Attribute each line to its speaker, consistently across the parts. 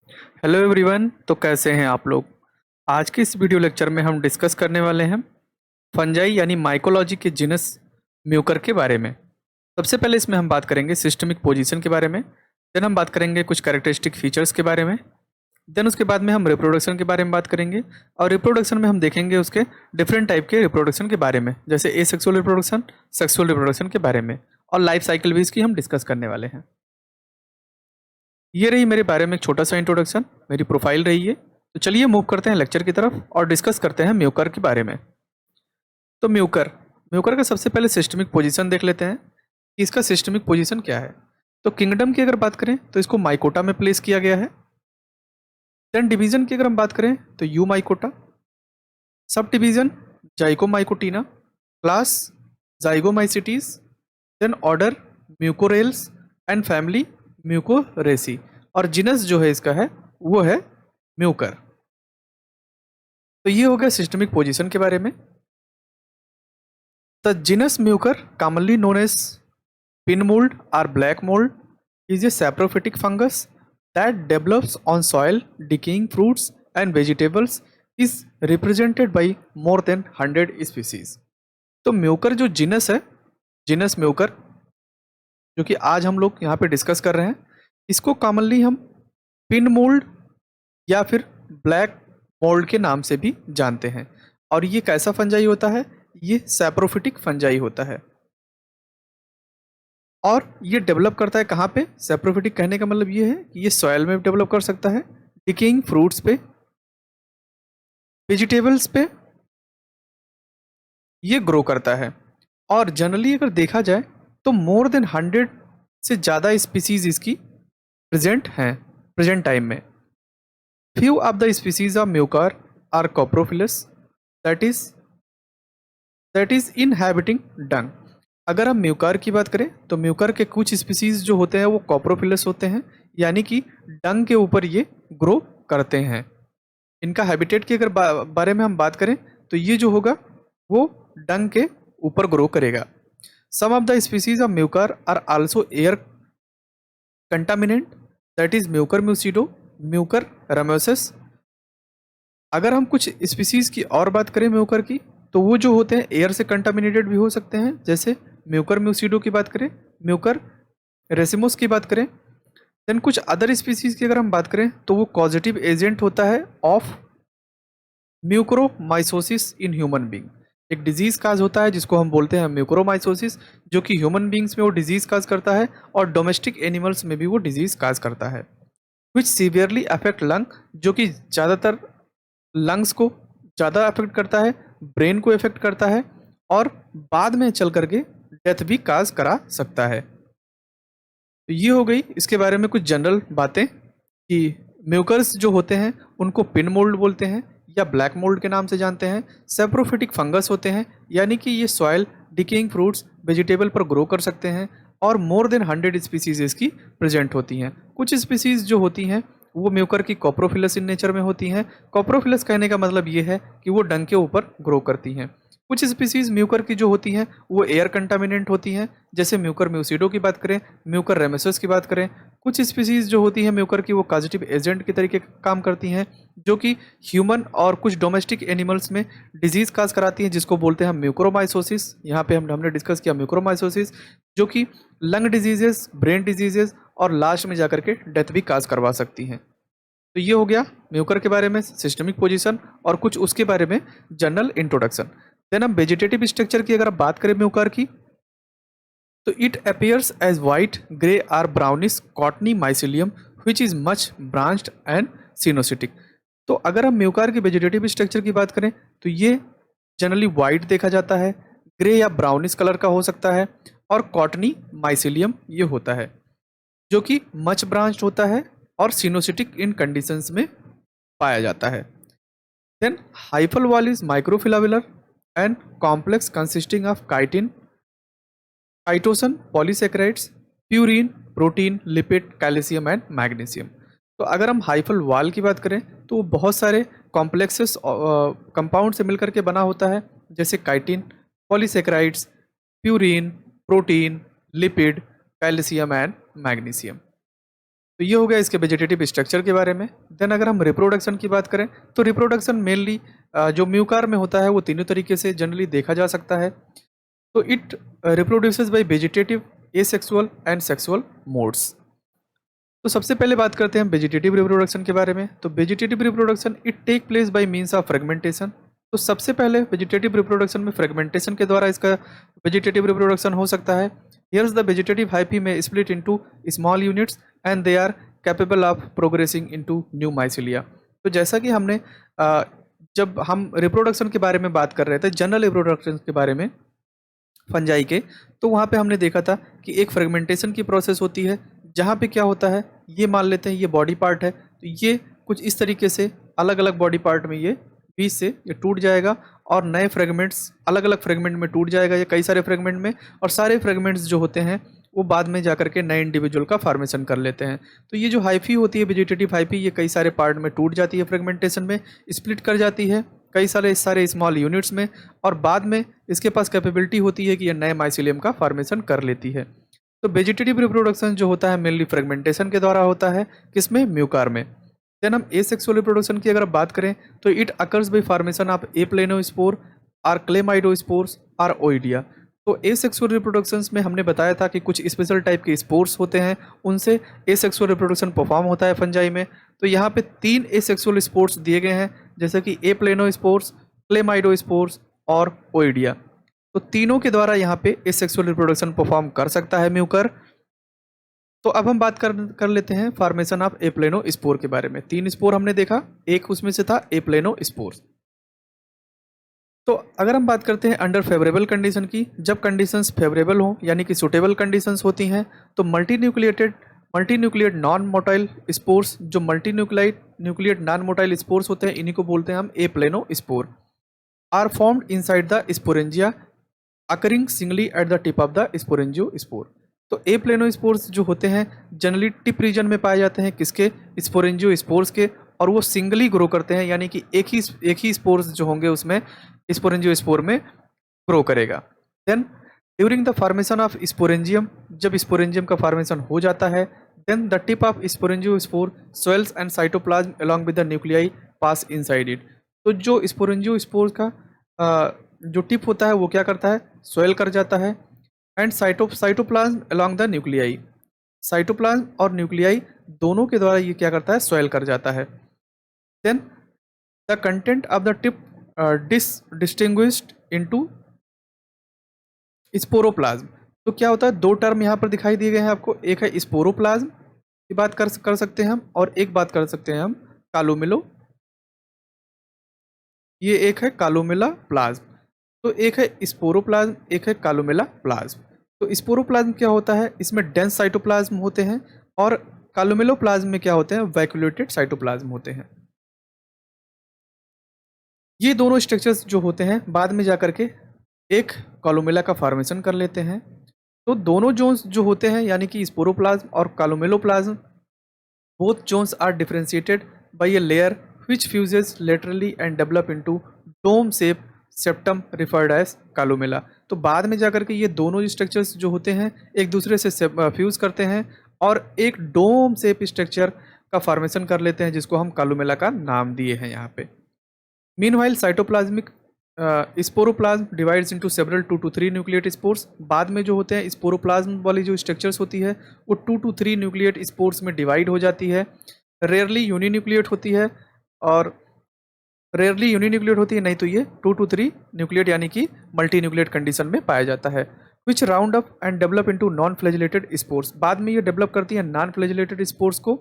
Speaker 1: Hello everyone. तो कैसे हैं आप लोग। आज के इस वीडियो लेक्चर में हम डिस्कस करने वाले हैं फंजाई यानी माइकोलॉजी के जिनस म्यूकर के बारे में। सबसे पहले इसमें हम बात करेंगे सिस्टमिक पोजीशन के बारे में। देन हम बात करेंगे कुछ कैरेक्टरिस्टिक फीचर्स के बारे में। देन उसके बाद में हम रिप्रोडक्शन के बारे में बात करेंगे। और रिप्रोडक्शन में हम देखेंगे उसके डिफरेंट टाइप के रिप्रोडक्शन के बारे में, जैसे एसेक्सुअल रिप्रोडक्शन, सेक्सुअल रिप्रोडक्शन के बारे में। और लाइफ साइकिल भी इसकी हम डिस्कस करने वाले हैं। ये रही मेरे बारे में एक छोटा सा इंट्रोडक्शन, मेरी प्रोफाइल रही है। तो चलिए मूव करते हैं लेक्चर की तरफ और डिस्कस करते हैं म्यूकर के बारे में। तो म्यूकर म्यूकर का सबसे पहले सिस्टमिक पोजीशन देख लेते हैं कि इसका सिस्टमिक पोजीशन क्या है। तो किंगडम की अगर बात करें तो इसको माइकोटा में प्लेस किया गया है। देन डिवीजन की अगर हम बात करें तो Eumycota, subdivision Zygomycotina, class Zygomycetes, then order Mucorales and family Mucoraceae. और जिनस जो है इसका है वो है म्यूकर। तो ये हो गया सिस्टमिक पोजीशन के बारे में। The genus Mucor commonly known as pin mould और black mould is a saprophytic fungus that develops on soil, decaying fruits and vegetables, is represented by more than 100 species। तो Mucor जो जिनस है, जिनस Mucor, जो कि आज हम लोग यहाँ पे डिस्कस कर रहे हैं, इसको कॉमनली हम पिन मोल्ड या फिर ब्लैक मोल्ड के नाम से भी जानते हैं। और ये कैसा फंजाई होता है? ये सैप्रोफिटिक फंजाई होता है। और ये डेवलप करता है कहाँ पे? सैप्रोफिटिक कहने का मतलब ये है कि ये सॉयल में डेवलप कर सकता है, डिकेइंग फ्रूट्स पे, वेजिटेबल्स पे ये ग्रो करता है। और जनरली अगर देखा जाए तो मोर देन 100 से ज़्यादा स्पीसीज इसकी प्रेजेंट हैं प्रेजेंट टाइम में। Few of the species of Mucor are coprophilous, that is inhabiting dung. अगर हम म्यूकर की बात करें तो म्यूकर के कुछ स्पीसीज जो होते हैं वो कॉप्रोफिलस होते हैं, यानी कि डंग के ऊपर ये ग्रो करते हैं। इनका हैबिटेट की अगर बारे में हम बात करें तो ये जो होगा वो डंग के ऊपर ग्रो करेगा। Some of the species of Mucor are also air contaminant, that is Mucor mucedo, Mucor ramosus. अगर हम कुछ स्पीसीज की और बात करें म्यूकर की, तो वो जो होते हैं एयर से कंटामिनेटेड भी हो सकते हैं, जैसे म्यूकर म्यूसिडो की बात करें, म्यूकर रेसिमोस की बात करें। देन कुछ अदर स्पीसीज की अगर हम बात करें तो वो कॉजेटिव एजेंट होता है ऑफ म्यूकोरोमाइसोसिस इन ह्यूमन बींग। एक डिजीज काज होता है जिसको हम बोलते हैं म्यूकोरोमाइसोसिस, जो कि ह्यूमन बींग्स में वो डिजीज काज करता है और डोमेस्टिक एनिमल्स में भी वो डिजीज काज करता है। विच सीवियरली अफेक्ट लंग, जो कि ज़्यादातर लंग्स को ज़्यादा अफेक्ट करता है, ब्रेन को इफेक्ट करता है और बाद में चल करके डेथ भी काज करा सकता है। तो ये हो गई इसके बारे में कुछ जनरल बातें कि म्यूकर्स जो होते हैं उनको पिन मोल्ड बोलते हैं या ब्लैक मोल्ड के नाम से जानते हैं। सेप्रोफिटिक फंगस होते हैं, यानी कि ये सॉयल, डिकेइंग फ्रूट्स, वेजिटेबल पर ग्रो कर सकते हैं। और मोर देन 100 स्पीसीज इसकी प्रेजेंट होती हैं। कुछ स्पीसीज जो होती हैं वो म्यूकर की कॉप्रोफिलस इन नेचर में होती हैं। कॉप्रोफिलस कहने का मतलब ये है कि वो डंग के ऊपर ग्रो करती हैं। कुछ स्पीसीज म्यूकर की जो होती हैं वो एयर कंटामिनेंट होती हैं, जैसे म्यूकर म्यूसिडो की बात करें, म्यूकर रेमेसस की बात करें। कुछ स्पीसीज जो होती हैं म्यूकर की वो पॉजिटिव एजेंट के तरीके काम करती हैं, जो कि ह्यूमन और कुछ डोमेस्टिक एनिमल्स में डिजीज काज कराती हैं, जिसको बोलते हैं म्यूकोरोमाइसोसिस। यहाँ पे हमने डिस्कस किया म्यूकोरोमाइसोसिस, जो कि लंग डिजीजेस, ब्रेन डिजीजेस और लास्ट में जाकर के डेथ भी काज करवा सकती हैं। तो ये हो गया म्यूकर के बारे में सिस्टमिक पोजीशन और कुछ उसके बारे में जनरल इंट्रोडक्शन। देन हम वेजिटेटिव स्ट्रक्चर की अगर बात करें म्यूकर की, तो it appears as white, grey और brownish cottony mycelium which is much branched and coenocytic. तो अगर हम म्यूकर की वेजिटेटिव स्ट्रक्चर की बात करें तो ये जनरली वाइट देखा जाता है, ग्रे या ब्राउनिश कलर का हो सकता है और कॉटनी माइसिलियम ये होता है, जो कि मच ब्रांच्ड होता है और सिनोसिटिक इन कंडीशंस में पाया जाता है। Then hyphal wall is microfibrillar and complex consisting of chitin, chitosan, polysaccharides, purine, protein, lipid, calcium and magnesium. तो अगर हम हाइफल वॉल की बात करें तो वो बहुत सारे कॉम्प्लेक्सेस कंपाउंड से मिलकर के बना होता है, जैसे chitin, polysaccharides, purine, protein, lipid, calcium and magnesium. तो ये हो गया इसके वेजिटेटिव स्ट्रक्चर के बारे में। देन अगर हम रिप्रोडक्शन की बात करें तो रिप्रोडक्शन मेनली जो म्यूकार में होता है वो तीनों तरीके से जनरली देखा जा सकता है। तो it reproduces bye vegetative, asexual and sexual modes. तो सबसे पहले बात करते हैं वेजिटेटिव रिप्रोडक्शन के बारे में। तो vegetative reproduction it take place by means of fragmentation. तो सबसे पहले वेजिटेटिव रिप्रोडक्शन में फ्रेगमेंटेशन के द्वारा इसका वेजिटेटिव रिप्रोडक्शन हो सकता है। Here's the vegetative hyphae may split into small units and they are capable of progressing into new mycelia. तो जैसा कि हमने जब हम रिप्रोडक्शन के बारे में बात कर रहे थे, जनरल रिप्रोडक्शन के बारे में फंजाई के, तो वहाँ पे हमने देखा था कि एक फ्रेगमेंटेशन की प्रोसेस होती है जहाँ पे क्या होता है, ये मान लेते हैं ये बॉडी पार्ट है, तो ये कुछ इस तरीके से अलग अलग बॉडी पार्ट में ये बीच से ये टूट जाएगा और नए फ्रेगमेंट्स अलग अलग फ्रेगमेंट में टूट जाएगा, ये कई सारे फ्रेगमेंट में, और सारे फ्रेगमेंट्स जो होते हैं वो बाद में जाकर के नए इंडिविजुअल का फॉर्मेशन कर लेते हैं। तो ये जो हाइफी होती है वेजिटेटिव हाइफी, ये कई सारे पार्ट में टूट जाती है, फ्रेगमेंटेशन में स्प्लिट कर जाती है कई सारे स्मॉल यूनिट्स में, और बाद में इसके पास कैपेबिलिटी होती है कि ये नए माइसिलियम का फॉर्मेशन कर लेती है। तो वेजिटेटिव रिप्रोडक्शन जो होता है मेनली फ्रेगमेंटेशन के द्वारा होता है, किसमें, म्यूकार में। देन हम एसेक्सुअल रिप्रोडक्शन की अगर बात करें तो it occurs by formation of aplanospore और क्लेमाइडोस्पोर्स और ओइडिया। तो एसेक्सुअल रिप्रोडक्शंस में हमने बताया था कि कुछ स्पेशल टाइप के स्पोर्स होते हैं, उनसे एसेक्सुअल रिप्रोडक्शन परफॉर्म होता है फंजाई में। तो यहाँ पे 3 एसेक्सुअल स्पोर्स दिए गए हैं, जैसे कि एप्लेनोस्पोर्स, क्लेमाइडोस्पोर्स और ओइडिया। तो तीनों के द्वारा यहाँ पे एसेक्सुअल रिप्रोडक्शन परफॉर्म कर सकता है म्यूकर। तो अब हम बात कर लेते हैं फॉर्मेशन ऑफ एप्लेनोस्पोर के बारे में। 3 स्पोर हमने देखा, एक उसमें से था एप्लेनोस्पोर। तो अगर हम बात करते हैं अंडर फेवरेबल कंडीशन की, जब कंडीशंस फेवरेबल हों यानी कि सुटेबल कंडीशंस होती हैं, तो मल्टीन्यूक्लिएट नॉन मोटाइल स्पोर्स, जो न्यूक्लिएट नॉन मोटाइल स्पोर्स होते हैं, इन्हीं को बोलते हैं हम aplanospore, are formed inside the sporangia occurring singly at the tip of the sporangiospore. तो एप्लेनोस्पोर्स जो होते हैं जनरली टिप रीजन में पाए जाते हैं, किसके, स्पोरेंजियोस्पोर्स के, और वो सिंगली ग्रो करते हैं, यानी कि एक ही स्पोर्स जो होंगे उसमें स्पोरेंजियोस्पोर में ग्रो करेगा। Then during the formation of sporangium, जब स्पोरेंजियम का फॉर्मेशन हो जाता है, then the tip of sporangiospore swells and cytoplasm along with the nuclei pass inside it. तो जो स्पोरेंजियोस्पोर का जो टिप होता है वो क्या करता है, स्वेल कर जाता है, and cytoplasm along the nuclei, cytoplasm और न्यूक्लियाई दोनों के द्वारा ये क्या करता है, स्वेल कर जाता है। Then the content of the tip distinguished into sporoplasm. तो क्या होता है, 2 टर्म यहाँ पर दिखाई दिए गए हैं आपको, एक है स्पोरोप्लाज्म की बात कर सकते हैं हम, और एक बात कर सकते हैं हम कालोमिलो, ये एक है कालोमिला प्लाज्म। तो एक है स्पोरोप्लाज्म, एक है कालोमिला प्लाज्म। तो स्पोरोप्लाज्म क्या होता है, इसमें डेंस साइटोप्लाज्म होते हैं, और कालोमिलोप्लाज्म में क्या होते हैं, वैक्यूलेटेड साइटोप्लाज्म होते हैं। ये दोनों स्ट्रक्चर्स जो होते हैं बाद में जाकर के एक कॉलोमेला का फॉर्मेशन कर लेते हैं। तो दोनों जोन्स जो होते हैं यानी कि स्पोरोप्लाज्म और columelloplasm, both zones are differentiated by a layer which fuses laterally and develop into dome shape septum referred as columella। तो बाद में जाकर के ये दोनों स्ट्रक्चर्स जो होते हैं एक दूसरे से फ्यूज करते हैं और एक डोम शेप स्ट्रक्चर का फॉर्मेशन कर लेते हैं, जिसको हम कालोमेला का नाम दिए हैं यहाँ पे। Meanwhile cytoplasmic sporoplasm divides into several 2 to 3 nucleate spores. बाद में जो होते हैं स्पोरोप्लाज्म वाली जो स्ट्रक्चर्स होती है वो 2 to 3 न्यूक्लिएट स्पोर्स में डिवाइड हो जाती है। रेयरली यूनिन्यूक्लिएट होती है, और रेयरली यूनिन्यूक्लिएट होती है, नहीं तो ये 2 to 3 न्यूक्लिएट यानी कि मल्टी न्यूक्लिएट कंडीशन में पाया जाता है। Which round up and develop into non flagellated spores. बाद में ये डेवलप करती है नॉन फ्लैजिलेटेड स्पोर्स को।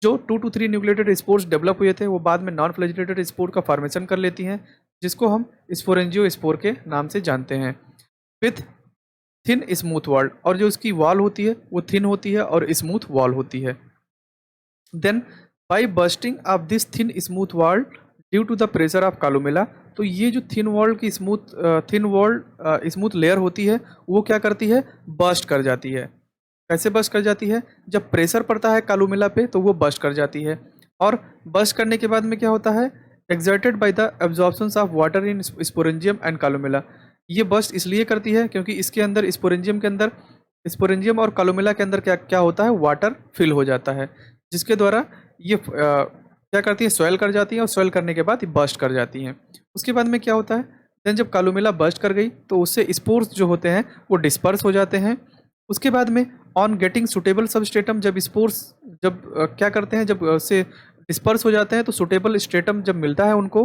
Speaker 1: जो 2 to 3 न्यूक्लिएटेड स्पोर्स डेवलप हुए थे वो बाद में नॉन फ्लैजिलेटेड स्पोर का फॉर्मेशन कर लेती हैं, जिसको हम स्पोरेंजियोस्पोर के नाम से जानते हैं। विथ थिन स्मूथ वॉल, और जो उसकी वॉल होती है वो थिन होती है और स्मूथ वॉल होती है। Then by bursting of this thin smooth wall due to the pressure of columella. तो ये जो थिन स्मूथ लेयर होती है वो क्या करती है, बर्स्ट कर जाती है। कैसे बर्स्ट कर जाती है, जब प्रेशर पड़ता है कालोमेला पे तो वो बर्स्ट कर जाती है, और बर्स्ट करने के बाद में क्या होता है, exerted by the absorption of water in sporangium and columella. ये बर्स्ट इसलिए करती है क्योंकि इसके अंदर स्पोरेंजियम के अंदर स्पोरेंजियम और कालोमेला के अंदर क्या क्या होता है, वाटर फिल हो जाता है, जिसके द्वारा ये क्या करती है, स्वेल कर जाती है, और स्वेल करने के बाद ये बर्स्ट कर जाती हैं। उसके बाद में क्या होता है, देन जब कालोमेला बर्स्ट कर गई तो उससे स्पोर्स जो होते हैं वो डिस्पर्स हो जाते हैं। उसके बाद में ऑन गेटिंग सुटेबल सबस्ट्रेटम, जब स्पोर्स जब क्या करते हैं, जब से डिस्पर्स हो जाते हैं तो सुटेबल स्ट्रेटम जब मिलता है उनको,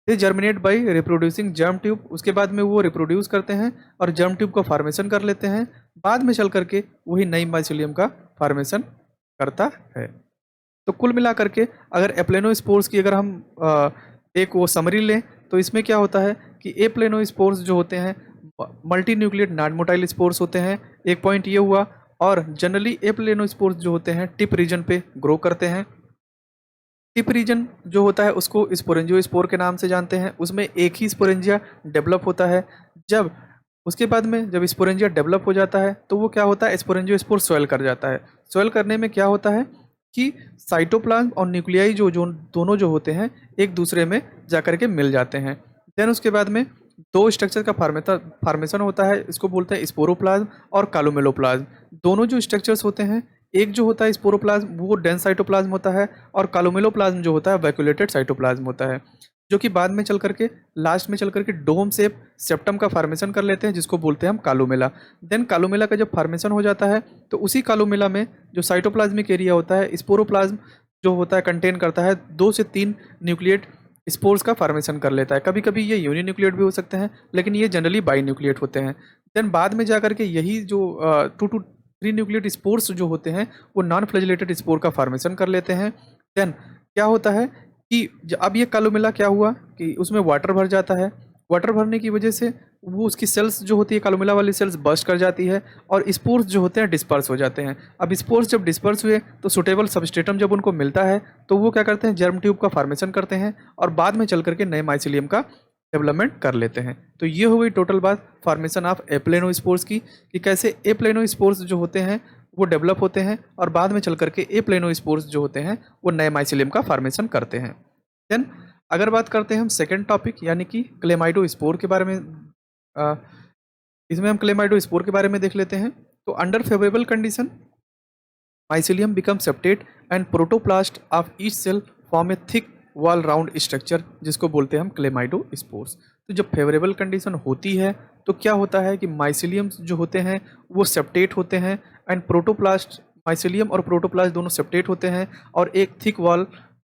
Speaker 1: they germinate by reproducing germ tube. उसके बाद में वो रिप्रोड्यूस करते हैं और जर्म ट्यूब का फॉर्मेशन कर लेते हैं। बाद में चल करके वही नई माइसिलियम का फॉर्मेशन करता है। तो कुल मिला करके अगर एप्लेनोस्पोर्स की अगर हम एक वो समरी लें तो इसमें क्या होता है कि एप्लेनोस्पोर्स जो होते हैं multi nucleate non motile spores होते हैं, एक पॉइंट ये हुआ। और जनरली एप्लेनोस्पोर्स जो होते हैं टिप रीजन पे ग्रो करते हैं। टिप रीजन जो होता है उसको स्पोरेंजियोस्पोर के नाम से जानते हैं, उसमें एक ही स्पोरेंजिया डेवलप होता है। जब उसके बाद में जब स्पोरेंजिया डेवलप हो जाता है तो वो क्या होता है, स्पोरेंजियोस्पोर स्वेल कर जाता है। स्वेल करने में क्या होता है कि साइटोप्लाज्म और न्यूक्लियाई जो जो दोनों जो होते हैं एक दूसरे में जाकर के मिल जाते हैं। देन उसके बाद में दो स्ट्रक्चर का फॉर्मेशन होता है, इसको बोलते हैं स्पोरोप्लाज्म और कालोमेलोप्लाज्म। दोनों जो स्ट्रक्चर्स होते हैं, एक जो होता है स्पोरोप्लाज्म वो डेंस साइटोप्लाज्म होता है, और कालोमेलोप्लाज्म जो होता है वैक्यूलेटेड साइटोप्लाज्म होता है, जो कि बाद में चल करके लास्ट में चल करके डोम शेप सेप्टम का फॉर्मेशन कर लेते हैं, जिसको बोलते हैं हम कालोमेला। देन कालोमेला का जब फॉर्मेशन हो जाता है तो उसी कालोमेला में जो साइटोप्लाज्मिक एरिया होता है, स्पोरोप्लाज्म जो होता है कंटेन करता है 2 से 3 न्यूक्लिएट स्पोर्स का फॉर्मेशन कर लेता है। कभी कभी ये यूनिन्यूक्लिएट भी हो सकते हैं, लेकिन ये जनरली बाई न्यूक्लिएट होते हैं। देन बाद में जाकर के यही जो 2 to 3 न्यूक्लिएट स्पोर्स जो होते हैं वो नॉन फ्लैजिलेटेड स्पोर का फॉर्मेशन कर लेते हैं। देन क्या होता है कि अब ये कालोमेला क्या हुआ कि उसमें वाटर भर जाता है। वाटर भरने की वजह से वो उसकी सेल्स जो होती है कालोमेला वाली सेल्स बर्स्ट कर जाती है, और स्पोर्स जो होते हैं डिस्पर्स हो जाते हैं। अब स्पोर्स जब डिस्पर्स हुए तो सुटेबल सबस्ट्रेटम जब उनको मिलता है तो वो क्या करते हैं, जर्म ट्यूब का फॉर्मेशन करते हैं, और बाद में चल करके नए माइसिलियम का डेवलपमेंट कर लेते हैं। तो ये हो गई टोटल बात फॉर्मेशन ऑफ एप्लेनोस्पोर्स की, कि कैसे एप्लेनोस्पोर्स जो होते हैं वो डेवलप होते हैं, और बाद में चल करके एप्लेनोस्पोर्स जो होते हैं वो नए माइसिलियम का फॉर्मेशन करते हैं। देन अगर बात करते हैं हम सेकेंड टॉपिक यानी कि क्लेमाइडोस्पोर के बारे में, अ, इसमें हम क्लेमाइडोस्पोर के बारे में देख लेते हैं। तो under favourable condition mycelium becomes septate and protoplast of each cell form a thick wall round structure, जिसको बोलते हैं हम क्लेमाइडोस्पोर्स। तो जब फेवरेबल कंडीशन होती है तो क्या होता है कि माइसिलियम्स जो होते हैं वो सेप्टेट होते हैं, एंड प्रोटोप्लास्ट, माइसिलियम और प्रोटोप्लास्ट दोनों सेप्टेट होते हैं और एक थिक वॉल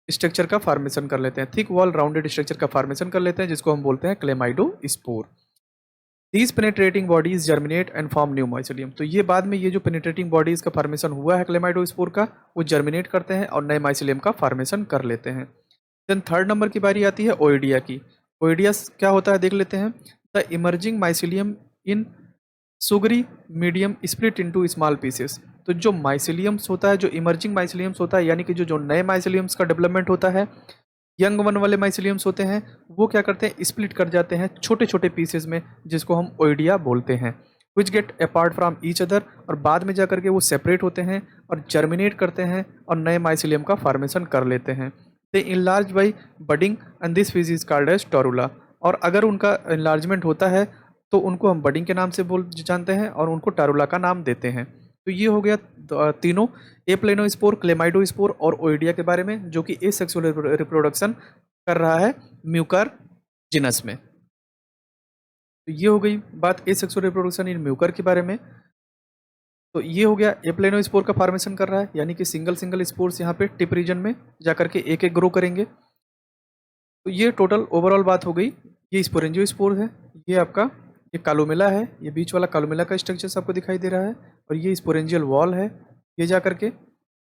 Speaker 1: स्ट्रक्चर का फॉर्मेशन कर लेते हैं, थिक वॉल राउंडेड स्ट्रक्चर का फॉर्मेशन कर लेते हैं, जिसको हम बोलते हैं chlamydospore. These penetrating bodies germinate and form new mycelium. तो ये बाद में ये जो पेनिट्रेटिंग बॉडीज का फॉर्मेशन हुआ है क्लेमाइडोस्पोर का, वो जर्मिनेट करते हैं और नए माइसिलियम का फॉर्मेशन कर लेते हैं। देन थर्ड नंबर की बारी आती है ओइडिया की। ओइडिया क्या होता है देख लेते हैं। The emerging mycelium in sugary medium split into small pieces. तो जो माइसिलियम्स होता है, जो इमर्जिंग माइसिलियम्स होता है, यानी कि जो जो नए माइसिलियम्स का डेवलपमेंट होता है, यंग वन वाले माइसिलियम्स होते हैं, वो क्या करते हैं, स्प्लिट कर जाते हैं छोटे छोटे पीसेज में, जिसको हम ओइडिया बोलते हैं, which get apart from each other, और बाद में जा करके वो सेपरेट होते हैं और जर्मिनेट करते हैं और नए माइसिलियम का फॉर्मेशन कर लेते हैं। They enlarge by budding and this phase is called as torula. और अगर उनका इनलार्जमेंट होता है तो उनको हम बडिंग के नाम से बोल जानते हैं और उनको टारुला का नाम देते हैं। तो ये हो गया तीनों एप्लेनोस्पोर, क्लेमाइडोस्पोर और ओइडिया के बारे में, जो कि एसेक्सुअल रिप्रोडक्शन कर रहा है म्यूकर जिनस में। तो ये हो गई बात एसेक्सुअल रिप्रोडक्शन इन म्यूकर के बारे में। तो ये हो गया एप्लेनोस्पोर का फॉर्मेशन कर रहा है, यानी कि सिंगल सिंगल स्पोर्स यहाँ पे टिप रीजन में जाकर के एक एक ग्रो करेंगे। तो ये टोटल ओवरऑल बात हो गई। ये स्पोरेंजियोस्पोर है, ये आपका ये कालोमेला है, ये बीच वाला कालोमेला का स्ट्रक्चर आपको दिखाई दे रहा है, और ये स्पोरेंजियल वॉल है। ये जा करके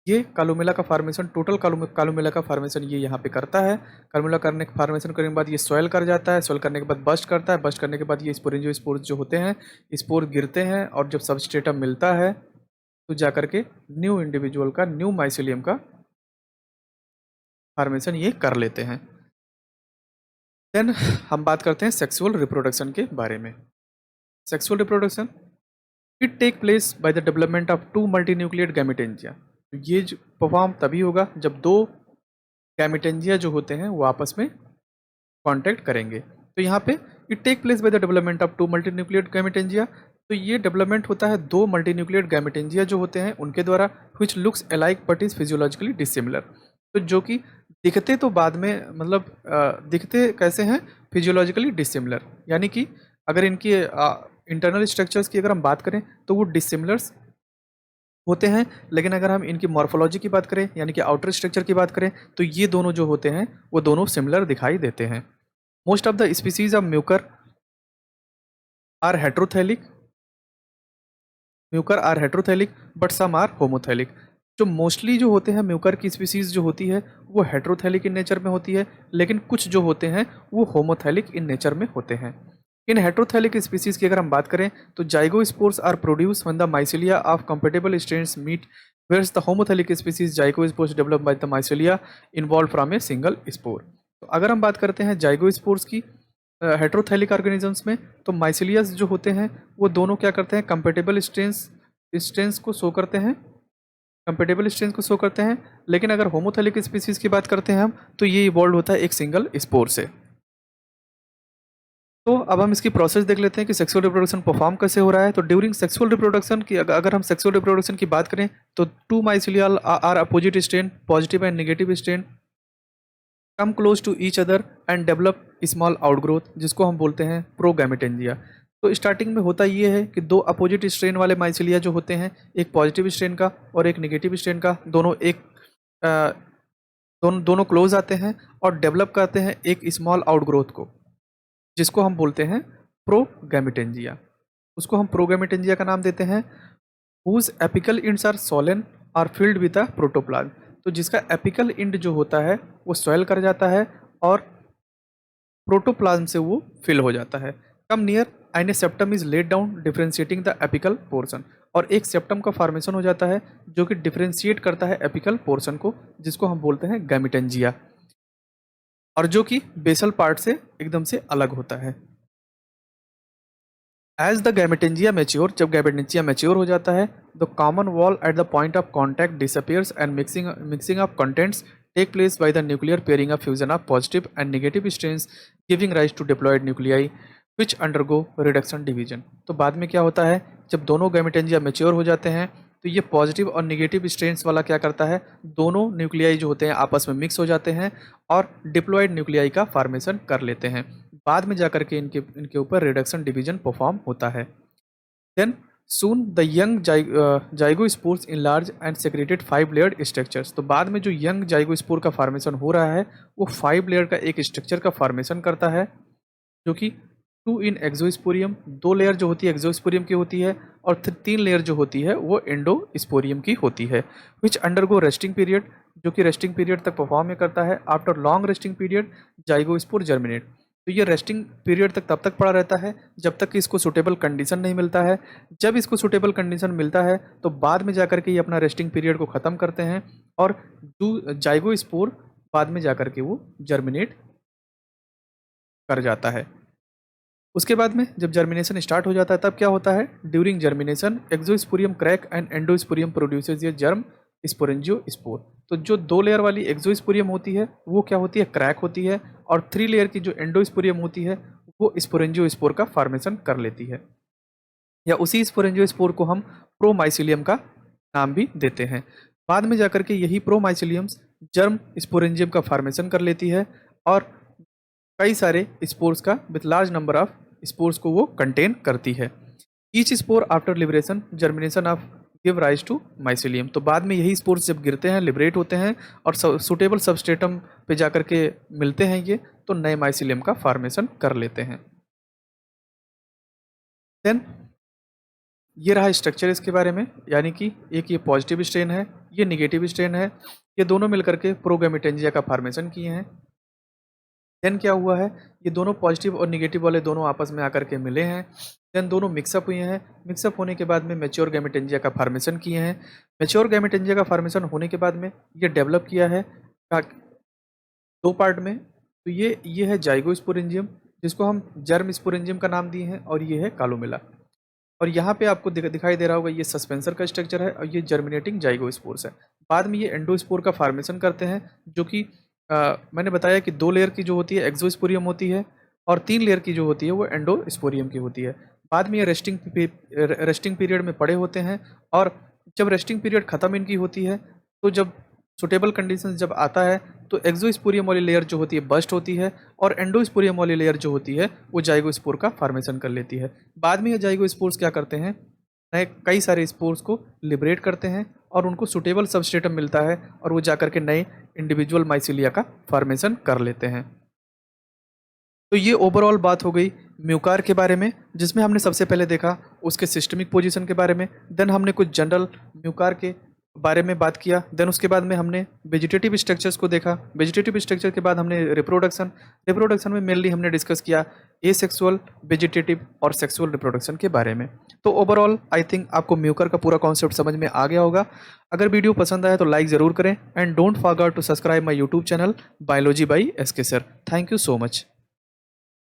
Speaker 1: ये कालोमेला का फॉर्मेशन, टोटल कालोमेला का फॉर्मेशन ये यहाँ पे करता है। कालोमेला करने के फॉर्मेशन करने के बाद ये सॉइल कर जाता है, सॉइल करने के बाद बस्ट करता है, बस्ट करने के बाद ये स्पोरेंजियोस्पोर्स जो होते हैं स्पोर गिरते हैं, और जब सबस्ट्रेटम मिलता है तो जा करके न्यू इंडिविजुअल का, न्यू माइसिलियम का फॉर्मेशन ये कर लेते हैं। देन हम बात करते हैं सेक्सुअल रिप्रोडक्शन के बारे में। Sexual reproduction it take place by the development of 2 multinucleate gametangia. तो ये परफॉर्म तभी होगा जब 2 गैमेटेंजिया जो होते हैं वो आपस में कांटेक्ट करेंगे। तो यहाँ पे it take place by the development of 2 multinucleate gametangia तो ये डेवलपमेंट होता है दो मल्टीन्यूक्लिएट गैमेटेंजिया जो होते हैं उनके द्वारा, which looks alike but is physiologically dissimilar. तो जो कि दिखते तो बाद में मतलब दिखते कैसे हैं, फिजियोलॉजिकली डिसिमिलर, यानी कि अगर इनकी इंटरनल स्ट्रक्चर्स की अगर हम बात करें तो वो डिसिमिलर्स होते हैं, लेकिन अगर हम इनकी मॉर्फोलॉजी की बात करें यानी कि आउटर स्ट्रक्चर की बात करें तो ये दोनों जो होते हैं वो दोनों सिमिलर दिखाई देते हैं। Most of the species of are heterothallic mucor are heterothallic but some are homothallic. जो मोस्टली जो होते हैं म्यूकर की स्पीसीज जो होती है वो हेट्रोथैलिक इन नेचर में होती है, लेकिन कुछ जो होते हैं वो होमोथैलिक इन नेचर में होते हैं। इन हेट्रोथैलिक स्पीसीज की अगर हम बात करें तो zygospores are produce when the mycelia of compatible strains meet, whereas the homothelic species zygospores developed by the mycelia involved from a single spore। तो अगर हम बात करते हैं जाइगोस्पोर्स की हेट्रोथैलिक ऑर्गेनिजम्स में, तो माइसिलियस जो होते हैं वो दोनों क्या करते हैं, कंपेटेबल स्ट्रेन्स को शो करते हैं, कंपेटेबल स्ट्रेन्स को शो करते हैं। लेकिन अगर होमोथैलिक स्पीसीज की बात करते हैं हम तो ये इवॉल्व होता है एक सिंगल स्पोर से। तो अब हम इसकी प्रोसेस देख लेते हैं कि सेक्सुअल रिप्रोडक्शन परफॉर्म कैसे हो रहा है। तो ड्यूरिंग सेक्सुअल रिप्रोडक्शन की अगर हम सेक्सुअल रिप्रोडक्शन की बात करें तो two mycelia are opposite strain, positive and negative strain come close to each other and develop small outgrowth, जिसको हम बोलते हैं प्रोगैमेटेंजिया। तो स्टार्टिंग में होता ये है कि दो अपोजिट स्ट्रेन वाले माइसिलिया जो होते हैं, एक पॉजिटिव स्ट्रेन का और एक नेगेटिव स्ट्रेन का, दोनों क्लोज आते हैं और डेवलप करते हैं एक स्मॉल आउटग्रोथ को, जिसको हम बोलते हैं प्रोगैमेटेंजिया। उसको हम प्रोगैमेटेंजिया का नाम देते हैं। Whose apical ends are swollen are filled with a protoplasm. तो जिसका एपिकल इंड जो होता है वो स्वेल कर जाता है और प्रोटोप्लाज्म से वो फिल हो जाता है। Come near and A septum is laid down differentiating the apical portion, और एक सेप्टम का फॉर्मेशन हो जाता है जो कि डिफरेंशिएट करता है एपिकल पोर्शन को, जिसको हम बोलते हैं गैमेटेंजिया, और जो कि बेसल पार्ट से एकदम से अलग होता है। एज द गैमेटेंजिया मैच्योर, जब गैमेटेंजिया मैच्योर हो जाता है, the common wall at the point of contact disappears and mixing of contents take place by the nuclear pairing of fusion of positive and negative strains giving rise to diploid nuclei which undergo reduction division. तो बाद में क्या होता है, जब दोनों gametangia mature हो जाते हैं तो ये पॉजिटिव और नेगेटिव स्ट्रेन्स वाला क्या करता है, दोनों न्यूक्लियाई जो होते हैं आपस में मिक्स हो जाते हैं और डिप्लॉयड न्यूक्लियाई का फॉर्मेशन कर लेते हैं। बाद में जाकर के इनके ऊपर रिडक्शन डिवीजन परफॉर्म होता है। Then soon the young zygospores enlarge and secreted 5 layered structures. तो बाद में जो यंग जाइगोस्पोर का फॉर्मेशन हो रहा है वो 5 लेयर का एक स्ट्रक्चर का फॉर्मेशन करता है, जो कि 2 इन एक्सोस्पोरियम, 2 लेयर जो होती है एक्सोस्पोरियम की होती है और 3 लेयर जो होती है वो एंडोस्पोरियम की होती है, विच अंडरगो रेस्टिंग पीरियड, जो कि रेस्टिंग पीरियड तक परफॉर्म करता है। After long resting period zygospore germinate. तो ये रेस्टिंग पीरियड तक तब तक पड़ा रहता है जब तक कि इसको सुटेबल कंडीशन नहीं मिलता है। जब इसको सुटेबल कंडीशन मिलता है तो बाद में जाकर के ये अपना रेस्टिंग पीरियड को ख़त्म करते हैं और जाइगोस्पोर बाद में जाकर के वो जर्मिनेट कर जाता है। उसके बाद में जब जर्मिनेशन स्टार्ट हो जाता है तब क्या होता है, during germination exosporium crack and endosporium produces ये जर्म स्पोरेंजियोस्पोर। तो जो 2 लेयर वाली एक्सोस्पोरियम होती है वो क्या होती है, क्रैक होती है, और 3 लेयर की जो एंडोस्पोरियम होती है वो स्पोरेंजियोस्पोर का फॉर्मेशन कर लेती है, या उसी स्पोरेंजियोस्पोर को हम प्रोमाइसिलियम का नाम भी देते हैं। बाद में जाकर के यही प्रोमाइसिलियम्स जर्म स्पोरेंजियम का फॉर्मेशन कर लेती है और कई सारे स्पोर्स का with large number of spores को वो कंटेन करती है। Each spore after liberation germination of give rise to mycelium. तो बाद में यही स्पोर्स जब गिरते हैं, लिबरेट होते हैं और सुटेबल सबस्ट्रेटम पे जाकर के मिलते हैं ये, तो नए माइसिलियम का फॉर्मेशन कर लेते हैं। देन ये रहा स्ट्रक्चर इसके बारे में, यानी कि एक ये पॉजिटिव स्ट्रेन है, ये निगेटिव स्ट्रेन है, ये दोनों मिलकर के प्रोगैमेटेंजिया का फॉर्मेशन किए हैं। देन क्या हुआ है, ये दोनों पॉजिटिव और निगेटिव वाले दोनों आपस में आकर के मिले हैं। देन दोनों मिक्सअप हुए हैं, मिक्सअप होने के बाद में मैच्योर गैमेटेंजिया का फॉर्मेशन किए हैं। मैच्योर गैमेटेंजिया का फॉर्मेशन होने के बाद में ये डेवलप किया है 2 पार्ट में। तो ये है जाइगोस्पोरेंजियम, जिसको हम जर्म स्पोरेंजियम का नाम दिए हैं, और ये है कालोमेला। और यहाँ पे आपको दिखाई दे रहा होगा ये सस्पेंसर का स्ट्रक्चर है और ये जर्मिनेटिंग जाइगोस्पोर्स है। बाद में ये एंडोस्पोर का फॉर्मेशन करते हैं, जो कि मैंने बताया कि 2 लेयर की जो होती है एक्सोस्पोरियम होती है और 3 लेयर की जो होती है वो एंडोस्पोरियम की होती है। बाद में ये रेस्टिंग पीरियड में पड़े होते हैं, और जब रेस्टिंग पीरियड ख़त्म इनकी होती है, तो जब सुटेबल कंडीशंस जब आता है, तो एक्सोस्पोरियम वाली लेयर जो होती है बस्ट होती है, और एंडोस्पोरियम वाली लेयर जो होती है वो जाइगोस्पोर का फॉर्मेशन कर लेती है। बाद में ये जाइगोस्पोर्स क्या करते हैं, नए कई सारे स्पोर्स को लिबरेट करते हैं और उनको सुटेबल सबस्ट्रेटम मिलता है, और वो जाकर के नए इंडिविजुअल माइसीलिया का फॉर्मेशन कर लेते हैं। तो ये ओवरऑल बात हो गई म्यूकार के बारे में, जिसमें हमने सबसे पहले देखा उसके सिस्टमिक पोजीशन के बारे में, देन हमने कुछ जनरल म्यूकार के बारे में बात किया, देन उसके बाद में हमने वेजिटेटिव स्ट्रक्चर्स को देखा, वेजिटेटिव स्ट्रक्चर के बाद हमने रिप्रोडक्शन में मेनली हमने डिस्कस किया एसेक्सुअल, वेजिटेटिव और सेक्सुअल रिप्रोडक्शन के बारे में। तो ओवरऑल आई थिंक आपको म्यूकर का पूरा कॉन्सेप्ट समझ में आ गया होगा। अगर वीडियो पसंद आया तो लाइक ज़रूर करें, and don't forget to subscribe my YouTube channel biology by SK sir. Thank you so much.